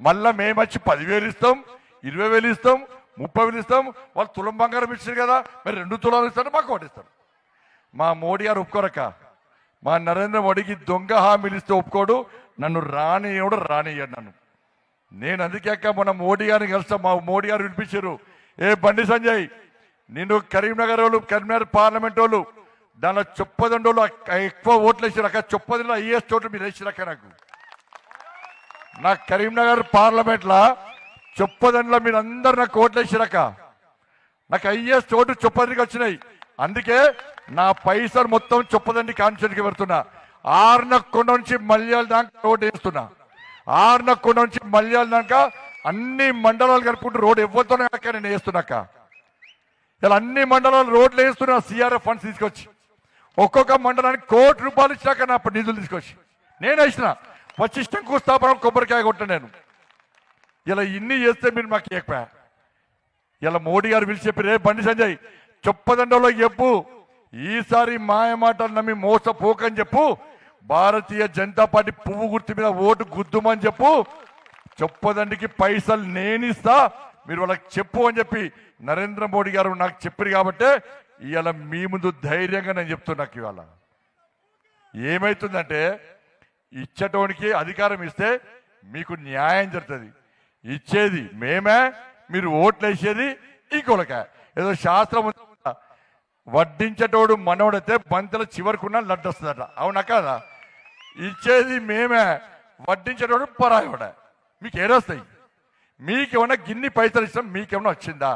మళ్ళా మేము వచ్చి 10,000 ఇస్తాం, 20,000 ఇస్తాం, 30,000 ఇస్తాం. వాళ్ళు తులం బంగారం ఇచ్చారు కదా, మరి 2 తులాలు ఇస్తారు, మాకు ఓటిస్తారు. మా మోడీ గారు ఒప్పుకోరక. మా నరేంద్ర మోడీకి దొంగ హామీలు ఇస్తే ఒప్పుకోడు, నన్ను రానియ్యాడు నన్ను. నేను అందుకే అక్క మొన్న మోడీ గారిని కలుస్తా. మా మోడీ గారు వినిపించారు, ఏ బండి సంజయ్ నిన్ను కరీంనగర్ వాళ్ళు, కరీంనగర్ పార్లమెంట్ వాళ్ళు దానిలో చొప్పదండోళ్ళు ఎక్కువ ఓట్లు వేసారు అక్క. చొప్పదంలో హైయెస్ట్ ఓట్లు మీరు వేసిరక్క. నాకు కరీంనగర్ పార్లమెంట్లో చొప్పదండలో మీరు అందరు నాకు ఓట్లు వేసిరక్క. నాకు హైయెస్ట్ ఓటు చొప్పదండికి వచ్చినాయి. అందుకే నా పైసలు మొత్తం చొప్పదండి కాన్స్టిట్యూన్సీకి పెడుతున్నా. ఆర్నకొండ నుంచి మల్యాల దాకా రోడ్ వేస్తున్నా. ఆర్నకొండ నుంచి మల్యాల దాకా అన్ని మండలాలు కలుపుకుంటూ రోడ్ ఎవరితోనే నేను వేస్తున్నాక. ఇలా అన్ని మండలాలు రోడ్లు వేస్తున్నా. సిఆర్ఎఫ్ ఫండ్స్ తీసుకొచ్చి ఒక్కొక్క మండలానికి ₹1,00,00,000 ఇచ్చినాక నా నిధులు తీసుకొచ్చి నేను వేసిన. వచ్చి శంకుస్థాపన కొబ్బరికాయ కొట్ట నేను. ఇలా ఇన్ని చేస్తే మీరు మాకు ఏకపోయా. ఇలా మోడీ గారు పిలిచి చెప్పి, రే బండి సంజయ్ చొప్పదండలో చెప్పు, ఈసారి మాయ మాటలు నమ్మి మోసపోకని చెప్పు, భారతీయ జనతా పార్టీ పువ్వు గుర్తు మీద ఓటు గుద్దుమని చెప్పు, చొప్పదండికి పైసలు నేనిస్తా, మీరు వాళ్ళకి చెప్పు అని చెప్పి నరేంద్ర మోడీ గారు నాకు చెప్పారు. కాబట్టి ఇవాళ మీ ముందు ధైర్యంగా నేను చెప్తున్నా. ఇవాళ ఏమవుతుందంటే ఇచ్చటోనికి అధికారం ఇస్తే మీకు న్యాయం జరుగుతుంది. ఇచ్చేది మేమే, మీరు ఓట్లు వేసేది ఇంకొక. ఏదో శాస్త్రం వడ్డించేటోడు మనోడైతే బంతల చివరికున్న లడ్డు వస్తుందట, అవునా కాదా? ఇచ్చేది మేమే, వడ్డించేటోడు పరాయోడ. మీకు ఏడొస్తాయి? మీకేమన్నా గిన్ని పైసలు ఇస్తాం, మీకేమన్నా వచ్చిందా?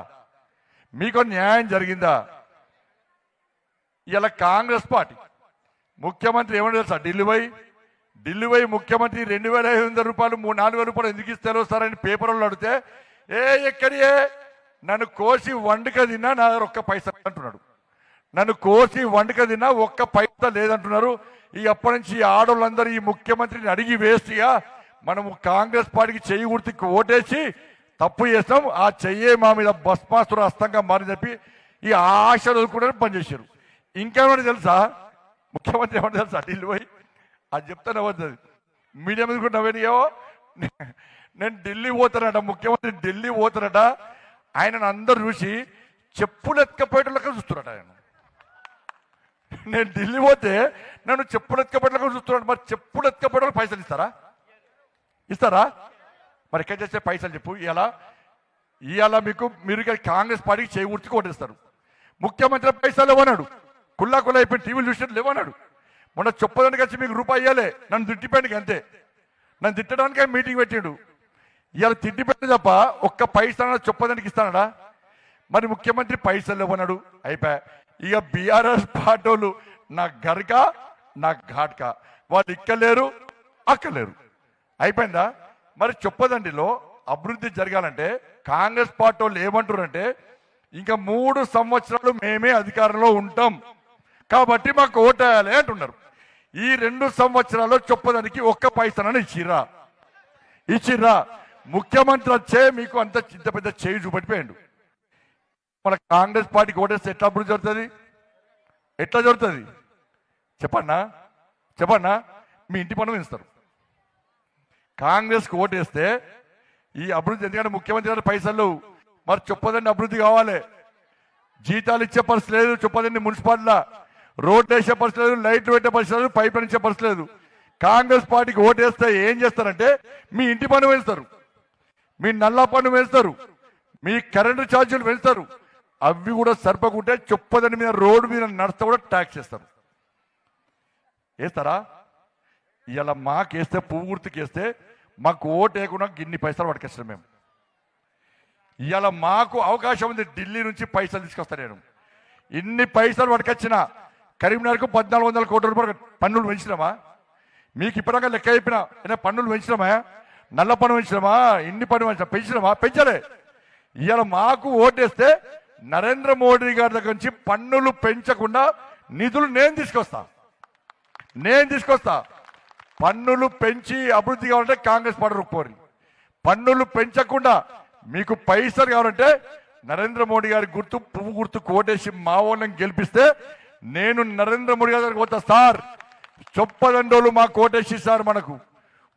మీకు న్యాయం జరిగిందా? ఇలా కాంగ్రెస్ పార్టీ ముఖ్యమంత్రి ఏమన్నా తెలుసా? ఢిల్లీ పోయి ముఖ్యమంత్రి 2,500 రూపాయలు 4,000 రూపాయలు ఎందుకు ఇస్తారో సార్ అని పేపర్ వాళ్ళు అడిగితే, ఎక్కడియే నన్ను కోసి వండుక తిన్నా నా దగ్గర ఒక్క పైసా అంటున్నాడు. నన్ను కోసి వండుక తిన్నా ఒక్క పైసా లేదంటున్నారు. ఈ అప్పటి నుంచి ఆడవాళ్ళందరూ ఈ ముఖ్యమంత్రిని అడిగి వేస్ట్గా మనము కాంగ్రెస్ పార్టీకి చెయ్యి గుర్తుకి ఓటేసి తప్పు చేస్తాం, ఆ చెయ్యే మా మీద భస్మాసుర హస్తంగా మారి చెప్పి ఈ ఆశ వదులుకుంటే పనిచేశారు. ఇంకేమన్నా తెలుసా? ముఖ్యమంత్రి ఏమన్నా తెలుసా? ఢిల్లీ పోయి అది చెప్తానే వద్దు, మీడియా మీద కూడా నవ్వేనియో, నేను ఢిల్లీ పోతానట, ముఖ్యమంత్రి ఢిల్లీ పోతానట. ఆయనను అందరు చూసి చెప్పులు ఎత్తుకపోయేటోళ్ళక చూస్తున్నారట. ఆయన నేను ఢిల్లీ పోతే నన్ను చెప్పులు ఎత్తుకపోయేటోళ్ళక చూస్తున్నాడు. మరి చెప్పులు ఎత్తుకపోయేటోళ్ళకి పైసలు ఇస్తారా? మరి ఎక్కడ చేస్తే పైసలు చెప్పు. ఇవాళ మీరు కాంగ్రెస్ పార్టీకి చేయి గుర్తుకు ఓటేస్తారు. ముఖ్యమంత్రి పైసలు ఇవ్వనాడు, కుల్లా అయిపోయి టీవీలు చూసినట్లు ఇవ్వనాడు. మొన్న చొప్పదానికి వచ్చి మీకు రూపాయి ఇవ్వాలి, నన్ను తిట్టిపోయానికి అంతే. నన్ను తిట్టడానికే మీటింగ్ పెట్టిండు. ఇవాళ తిట్టిపెట్టి తప్ప ఒక్క పైసా చొప్పదానికి ఇస్తానడా? మరి ముఖ్యమంత్రి పైసలు ఇవ్వనాడు, అయిపోయా. ఇక బీఆర్ఎస్ పార్టీలు నా గర్కా నా ఘాట్కా, వాళ్ళు ఇక్కలేరు అక్కలేరు, అయిపోయిందా? మరి చొప్పదండిలో అభివృద్ధి జరగాలంటే కాంగ్రెస్ పార్టీ వాళ్ళు ఏమంటారంటే, ఇంకా 3 సంవత్సరాలు మేమే అధికారంలో ఉంటాం కాబట్టి మాకు ఓటేయాలి అంటున్నారు. ఈ 2 సంవత్సరాల్లో చొప్పదానికి ఒక్క పైసనని ఇచ్చిర్రా? ముఖ్యమంత్రి వచ్చే మీకు అంత చింత పెద్ద చేయి చూపెట్టిపోయాడు. మన కాంగ్రెస్ పార్టీకి ఓటేస్తే ఎట్లా అభివృద్ధి జరుగుతుంది? ఎట్లా జరుగుతుంది చెప్పన్నా? మీ ఇంటి పన్ను ఇస్తారు. కాంగ్రెస్కి ఓటేస్తే ఈ అభివృద్ధి, ఎందుకంటే ముఖ్యమంత్రి గారి పైసలు మరి చొప్పదండి అభివృద్ధి కావాలి. జీతాలు ఇచ్చే పరిస్థితి లేదు చొప్పదండి మున్సిపాలిటీలో, రోడ్లు వేసే పరిస్థితి లేదు, లైట్లు పెట్టే పరిస్థితి లేదు, పైపులు ఇచ్చే పరిస్థితి లేదు. కాంగ్రెస్ పార్టీకి ఓటేస్తే ఏం చేస్తారంటే మీ ఇంటి పన్ను వేస్తారు, మీ నల్లా పన్ను వేస్తారు, మీ కరెంటు ఛార్జీలు వేస్తారు. అవి కూడా సరిపోకుంటే చొప్పదండి మీద రోడ్డు మీద నడిస్తే కూడా ట్యాక్స్ వేస్తారు. వేస్తారా? ఇలా మాకేస్తే పువ్వు గుర్తుకేస్తే మాకు ఓటు వేయకుండా ఇన్ని పైసలు పట్టుకొస్తాను మేము. ఇవాళ మాకు అవకాశం ఉంది, ఢిల్లీ నుంచి పైసలు తీసుకొస్తాను నేను. ఇన్ని పైసలు పట్టుకొచ్చిన కరీంనగర్కు 1,400 కోట్ల రూపాయలు పన్నులు పెంచినామా? మీకు ఇప్పటిదాకా లెక్క చెప్పినా పన్నులు పెంచినామా? నల్ల పన్ను పెంచినామా? ఇన్ని పన్ను పెంచినామా? పెంచలే. ఇవాళ మాకు ఓటేస్తే నరేంద్ర మోడీ గారి దగ్గర నుంచి పన్నులు పెంచకుండా నిధులు నేను తీసుకొస్తా. పన్నులు పెంచి అభివృద్ధి కావాలంటే కాంగ్రెస్ పార్టీ రూపుకోరు. పన్నులు పెంచకుండా మీకు పైసలు కావాలంటే నరేంద్ర మోడీ గారి గుర్తు పువ్వు గుర్తు కోటేసి మా వాళ్ళని గెలిపిస్తే నేను నరేంద్ర మోడీ గారికి పోతా. సార్ చొప్పదండోలు మా కోటేసి సార్, మనకు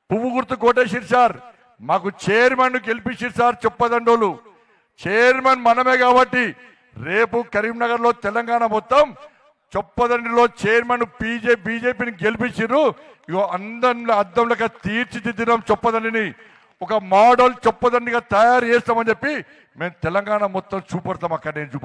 పువ్వు గుర్తు కోటేసి సార్, మాకు చైర్మన్ గెలిపించారు సార్ చొప్పదండోలు. చైర్మన్ మనమే కాబట్టి రేపు కరీంనగర్లో తెలంగాణ మొత్తం చొప్పదండిలో చైర్మన్ బీజేపీని గెలిపించారు. ఇగో అద్దంలో తీర్చిదిద్దినాం చొప్పదండిని, ఒక మోడల్ చొప్పదండిగా తయారు చేస్తామని చెప్పి మేము తెలంగాణ మొత్తం చూపడతాం. అక్కడ నేను చూపడతాం.